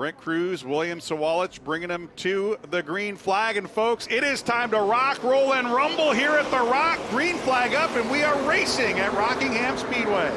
Brent Cruz, William Sawalich bringing them to the green flag. And folks, it is time to rock, roll, and rumble here at the Rock. Green flag up, and we are racing at Rockingham Speedway.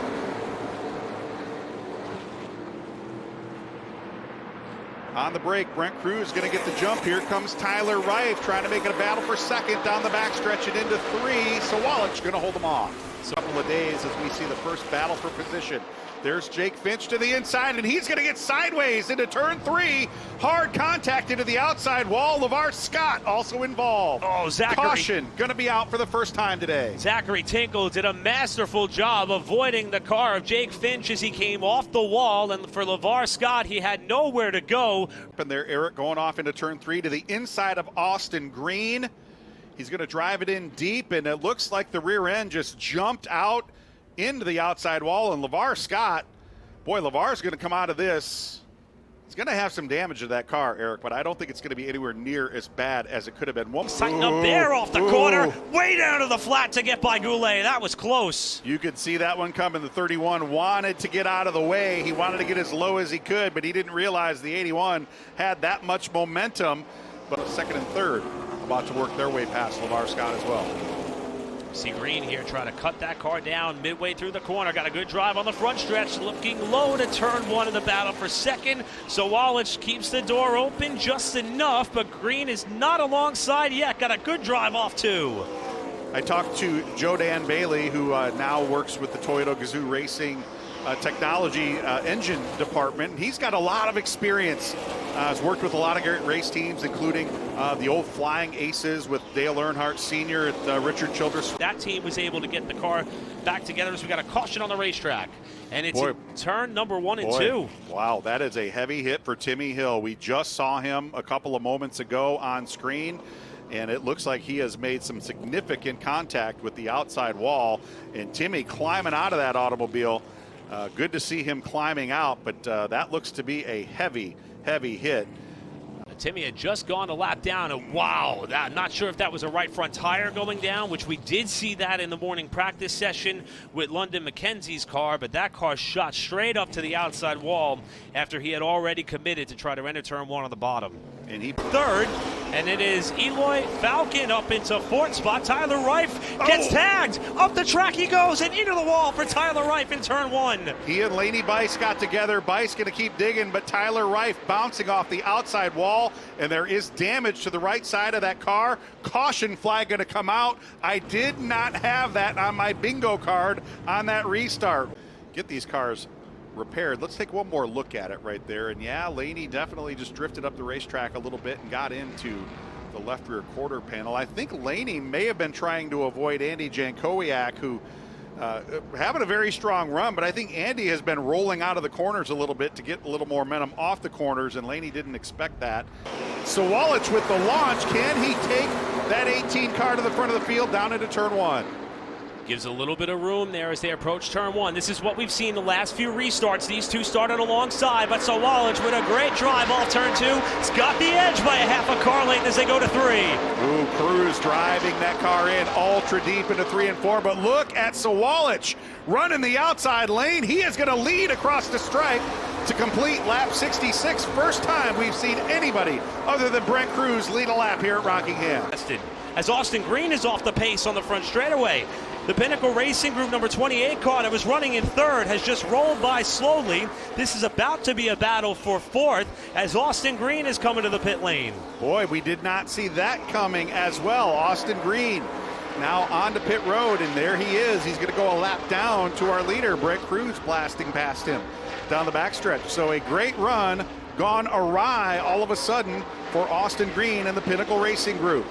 On the break, Brent Cruz going to get the jump. Here comes Tyler Reif trying to make it a battle for second down the backstretch and into three. Sawalich going to hold them off. A couple of days as we see the first battle for position. There's Jake Finch to the inside, and he's going to get sideways into turn three. Hard contact into the outside wall. LeVar Scott also involved. Oh, Zachary. Caution, going to be out for the first time today. Zachary Tinkle did a masterful job avoiding the car of Jake Finch as he came off the wall, and for LeVar Scott, he had nowhere to go. And there, Eric going off into turn three to the inside of Austin Green. He's going to drive it in deep, and it looks like the rear end just jumped out into the outside wall, and LeVar Scott, boy, LeVar's going to come out of this. He's going to have some damage to that car, Eric, but I don't think it's going to be anywhere near as bad as it could have been. Tighten up there off the corner, way down to the flat to get by Goulet. That was close. You could see that one coming. The 31 wanted to get out of the way. He wanted to get as low as he could, but he didn't realize the 81 had that much momentum. But second and third about to work their way past LeVar Scott as well. See Green here trying to cut that car down midway through the corner. Got a good drive on the front stretch, looking low to turn one in the battle for second. Sawalich keeps the door open just enough, but Green is not alongside yet. Got a good drive off two. I talked to Joe Dan Bailey, who now works with the Toyota Gazoo Racing technology engine department. He's got a lot of experience. Has worked with a lot of great race teams, including the old Flying Aces with Dale Earnhardt Sr. at Richard Childress. That team was able to get the car back together, so we got a caution on the racetrack. And it's turn number 1 and 2. Wow, that is a heavy hit for Timmy Hill. We just saw him a couple of moments ago on screen, and it looks like he has made some significant contact with the outside wall. And Timmy climbing out of that automobile. Good to see him climbing out, but that looks to be a heavy hit. Timmy had just gone a lap down, and wow, not sure if that was a right front tire going down, which we did see that in the morning practice session with London McKenzie's car, but that car shot straight up to the outside wall after he had already committed to try to enter turn one on the bottom. And he third, and it is Eloy Falcon up into fourth spot. Tyler Reif gets tagged. Up the track he goes, and into the wall for Tyler Reif in turn one. He and Laney Bice got together. Bice going to keep digging, but Tyler Reif bouncing off the outside wall, and there is damage to the right side of that car. Caution flag going to come out. I did not have that on my bingo card on that restart. Get these cars repaired. Let's take one more look at it right there. And yeah, Laney definitely just drifted up the racetrack a little bit and got into the left rear quarter panel. I think Laney may have been trying to avoid Andy Jankowiak, who having a very strong run, but I think Andy has been rolling out of the corners a little bit to get a little more momentum off the corners, and Laney didn't expect that. Sawalich with the launch. Can he take that 18 car to the front of the field down into turn one? Gives a little bit of room there as they approach turn one. This is what we've seen the last few restarts. These two started alongside, but Sawalich with a great drive off turn two. It's got the edge by a half a car length as they go to three. Ooh, Cruz driving that car in ultra deep into 3 and 4, but look at Sawalich running the outside lane. He is going to lead across the stripe to complete lap 66. First time we've seen anybody other than Brent Cruz lead a lap here at Rockingham. As Austin Green is off the pace on the front straightaway. The Pinnacle Racing Group number 28 car that was running in third has just rolled by slowly. This is about to be a battle for fourth as Austin Green is coming to the pit lane. Boy, we did not see that coming as well. Austin Green now on to pit road, and there he is. He's going to go a lap down to our leader, Brent Cruz, blasting past him down the backstretch. So a great run gone awry all of a sudden for Austin Green and the Pinnacle Racing Group.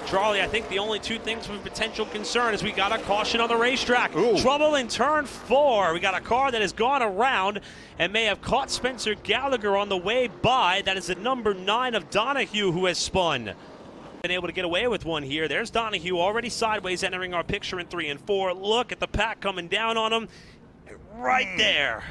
Charlie, I think the only two things of potential concern is we got a caution on the racetrack. Ooh. Trouble in turn 4. We got a car that has gone around and may have caught Spencer Gallagher on the way by. That is the number 9 of Donahue who has spun. Been able to get away with one here. There's Donahue already sideways entering our picture in 3 and 4. Look at the pack coming down on him right there.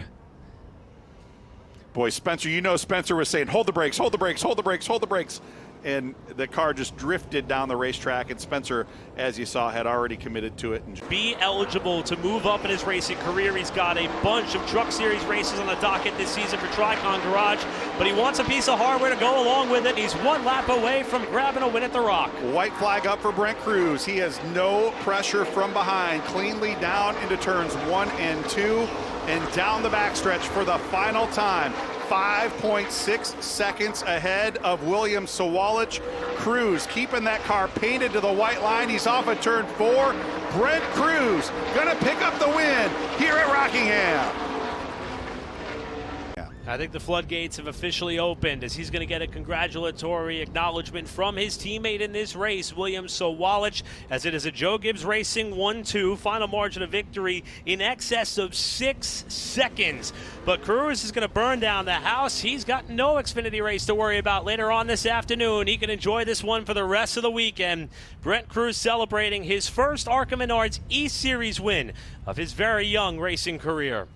Boy, Spencer, you know Spencer was saying, hold the brakes, hold the brakes, hold the brakes, hold the brakes. and the car just drifted down the racetrack, and Spencer, as you saw, had already committed to it. And be eligible to move up in his racing career. He's got a bunch of Truck Series races on the docket this season for Tricon Garage, but he wants a piece of hardware to go along with it. He's one lap away from grabbing a win at the Rock. White flag up for Brent Cruz. He has no pressure from behind. Cleanly down into turns 1 and 2 and down the backstretch for the final time. 5.6 seconds ahead of William Sawalich. Cruz keeping that car painted to the white line. He's off at turn 4. Brent Cruz gonna pick up the win here at Rockingham. I think the floodgates have officially opened as he's going to get a congratulatory acknowledgement from his teammate in this race, William Sawalich, as it is a Joe Gibbs Racing 1-2, final margin of victory in excess of 6 seconds. But Cruz is going to burn down the house. He's got no Xfinity race to worry about later on this afternoon. He can enjoy this one for the rest of the weekend. Brent Cruz celebrating his first ARCA Menards E-Series win of his very young racing career.